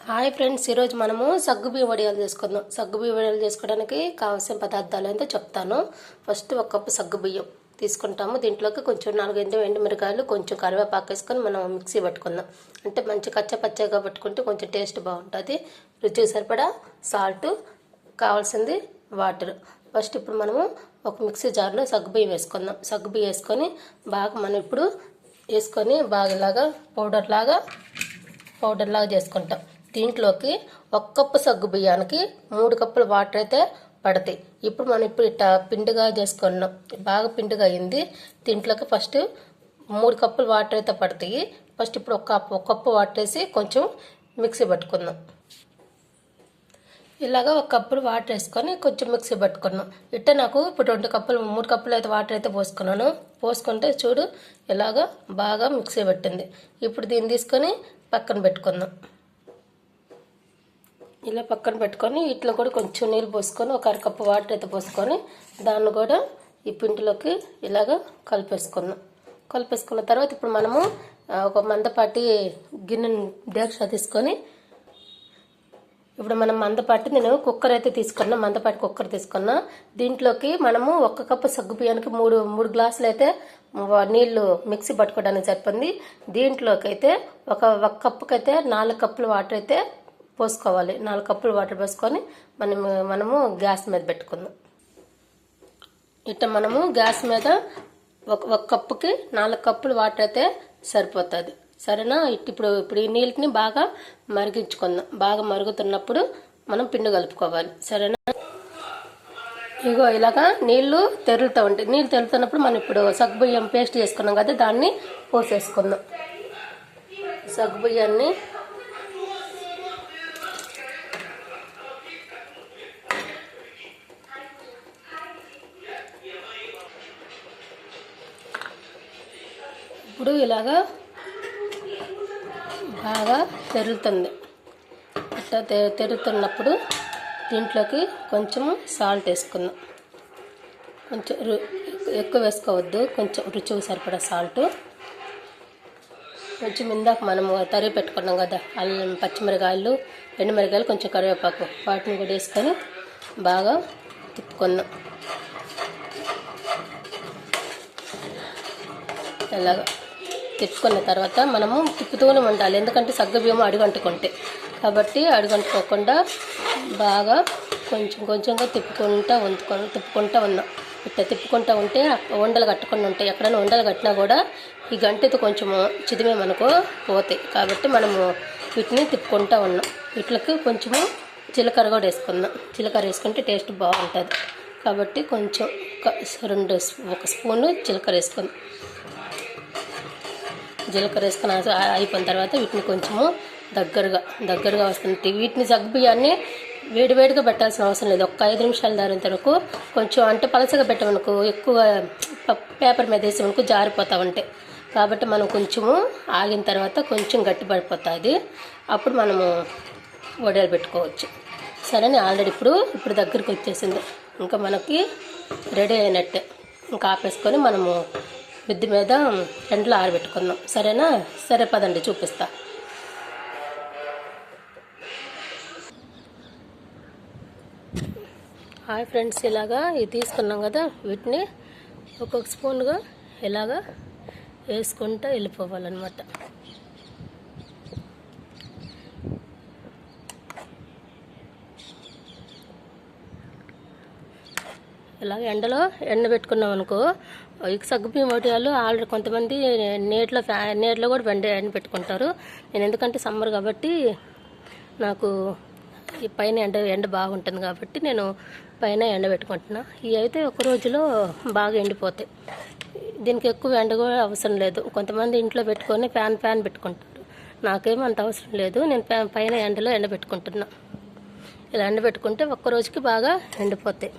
Hi friends, ఈరోజు మనము సగ్గుబియ్యం వడియాలు చేసుకుందాం. సగ్గుబియ్యం వడియాలు చేసుకోవడానికి కావాల్సిన పదార్థాలు ఏంటో చెప్తాను. ఫస్ట్ 1 కప్పు సగ్గుబియ్యం తీసుకుంటాము. దీంట్లోకి కొంచెం 4 ఎండుమిరకాయలు, కొంచెం కరివేపాకు వేసుకొని మనం మిక్సీ పట్టుకుందాం. అంటే మంచి కచ్చపచ్చగా పట్టుకుంటే కొంచెం టేస్ట్ బాగుంటుంది. రుచికి సరిపడా సాల్ట్, కావాల్సింది వాటర్. ఫస్ట్ ఇప్పుడు మనము ఒక మిక్సీ జార్లో సగ్గుబియ్యం వేసుకుందాం. సగ్గుబియ్యం వేసుకొని బాగా మనం ఇప్పుడు వేసుకొని బాగా ఇలాగా పౌడర్ లాగా చేసుకుంటాం. దీంట్లోకి 1 కప్పు సగ్గు బియ్యానికి 3 కప్పుల వాటర్ అయితే పడతాయి. ఇప్పుడు ఇట్లా పిండిగా చేసుకున్నాం. బాగా పిండిగా అయింది. దీంట్లోకి ఫస్ట్ 3 కప్పుల వాటర్ అయితే పడతాయి. ఫస్ట్ ఇప్పుడు 1 కప్పు వాటర్ వేసి కొంచెం మిక్సీ పట్టుకుందాం. ఇలాగా 1 కప్పు వాటర్ వేసుకొని కొంచెం మిక్సీ పట్టుకున్నాం. నాకు ఇప్పుడు 3 కప్పులు అయితే వాటర్ అయితే పోసుకున్నాను. పోసుకుంటే చూడు ఇలాగా బాగా మిక్సీ పట్టింది. ఇప్పుడు దీన్ని తీసుకొని పక్కన పెట్టుకుందాం. ఇలా పక్కన పెట్టుకొని ఇట్లా కూడా కొంచెం నీళ్ళు పోసుకొని 1 కప్పు వాటర్ అయితే పోసుకొని దాన్ని కూడా ఈ పిండిలోకి ఇలాగ కలిపేసుకున్న తర్వాత ఇప్పుడు మనము ఒక మందపాటి గిన్నెని డేక్షా తీసుకొని ఇప్పుడు మనం నేను కుక్కర్ అయితే తీసుకున్నా. మందపాటి కుక్కర్ తీసుకున్నా. దీంట్లోకి మనము 1 కప్పు సగ్గు బియ్యానికి 3 గ్లాసులు అయితే నీళ్లు మిక్సీ పట్టుకోవడానికి సరిపోయింది. దీంట్లోకి అయితే ఒక కప్పుకైతే 4 కప్పుల వాటర్ అయితే పోసుకోవాలి. 4 కప్పులు వాటర్ పోసుకొని మనము గ్యాస్ మీద పెట్టుకుందాం. ఇట్లా మనము గ్యాస్ మీద ఒక కప్పుకి 4 కప్పులు వాటర్ అయితే సరిపోతుంది. సరేనా? ఇప్పుడు ఈ నీళ్ళని బాగా మరిగించుకుందాం. బాగా మరుగుతున్నప్పుడు మనం పిండి కలుపుకోవాలి. సరేనా? ఇగో ఇలాగా నీళ్లు తెరులుతూ ఉంటాయి. నీళ్ళు తెరులుతున్నప్పుడు మనం ఇప్పుడు సగ్గుబియ్యం పేస్ట్ చేసుకున్నాం కదా, దాన్ని పోసేసుకుందాం. సగ్గుబియ్యాన్ని ఇప్పుడు ఇలాగా బాగా తెరులుతుంది. అట్లా తెరుతున్నప్పుడు దీంట్లోకి కొంచెం సాల్ట్ వేసుకుందాం. కొంచెం ఎక్కువ వేసుకోవద్దు, కొంచెం రుచికి సరిపడా సాల్ట్. కొంచెం ఇందాక మనము తరిగి పెట్టుకున్నాం కదా అల్లం, పచ్చిమిరకాయలు, ఎండుమిరకాయలు, కొంచెం కరివేపాకు, వాటిని కూడా వేసుకొని బాగా తిప్పుకుందాం. ఇలాగా తిప్పుకున్న తర్వాత మనము తిప్పుతూనే ఉండాలి. ఎందుకంటే సగ్గుబియ్యం అడుగంటుకుంటే, కాబట్టి అడుగంటుకోకుండా బాగా కొంచెంగా తిప్పుకుంటూ ఉన్నాం. ఇట్లా తిప్పుకుంటూ ఉంటే ఉండలు కట్టుకుని ఉంటాయి. ఎక్కడైనా ఉండలు కట్టినా కూడా ఈ గంటతో కొంచెము చిదిమే మనకు పోతాయి. కాబట్టి మనము వీటిని తిప్పుకుంటూ ఉన్నాం. వీటికి కొంచెము జీలకర్ర కూడా వేసుకుందాం. జీలకర్ర వేసుకుంటే టేస్ట్ బాగుంటుంది. కాబట్టి కొంచెం 1 స్పూను జీలకర్ర వేసుకుందాం. జీలకర్ర వేసుకొని అయిపోయిన తర్వాత వీటిని కొంచెము దగ్గరగా వస్తుంది. వీటిని సగ్గుబియ్యాన్ని వేడిగా పెట్టాల్సిన అవసరం లేదు. 5 నిమిషాలు దారినంత వరకు కొంచెం అంటే పలసగా పెట్టమనుకో, ఎక్కువ పేపర్ మీద వేసేమనుకో జారిపోతూ ఉంటాయి. కాబట్టి మనం కొంచెము ఆగిన తర్వాత కొంచెం గట్టి పడిపోతుంది. అప్పుడు మనము వడియాలు పెట్టుకోవచ్చు. సరే, ఆల్రెడీ ఇప్పుడు దగ్గరికి వచ్చేసింది. ఇంకా మనకి రెడీ అయినట్టే. ఇంకా ఆపేసుకొని మనము మిద్ది మీద ఎండలో ఆరబెట్టుకుందాం. సరేనా? సరే పదండి, చూపిస్తా. హాయ్ ఫ్రెండ్స్, ఇలాగా ఇది తీసుకున్నాం కదా, వీటిని ఒక్కొక్క స్పూన్గా ఇలాగా వేసుకుంటూ వెళ్ళిపోవాలన్నమాట. ఇలాగ ఎండ పెట్టుకున్నాం అనుకో, ఈ సగ్గుబియ్యం వడియాలు ఆల్రెడీ కొంతమంది నీటిలో కూడా ఎండ పెట్టుకుంటారు. నేను ఎందుకంటే సమ్మర్ కాబట్టి నాకు ఈ పైన ఎండ బాగుంటుంది కాబట్టి నేను పైన ఎండ పెట్టుకుంటున్నా. ఇవి అయితే ఒక రోజులో బాగా ఎండిపోతాయి. దీనికి ఎక్కువ ఎండ కూడా అవసరం లేదు. కొంతమంది ఇంట్లో పెట్టుకొని ఫ్యాన్ పెట్టుకుంటారు. నాకేమో అంత అవసరం లేదు. నేను పైన ఎండలో ఎండ పెట్టుకుంటున్నా. ఇలా ఎండ పెట్టుకుంటే ఒక్క రోజుకి బాగా ఎండిపోతాయి.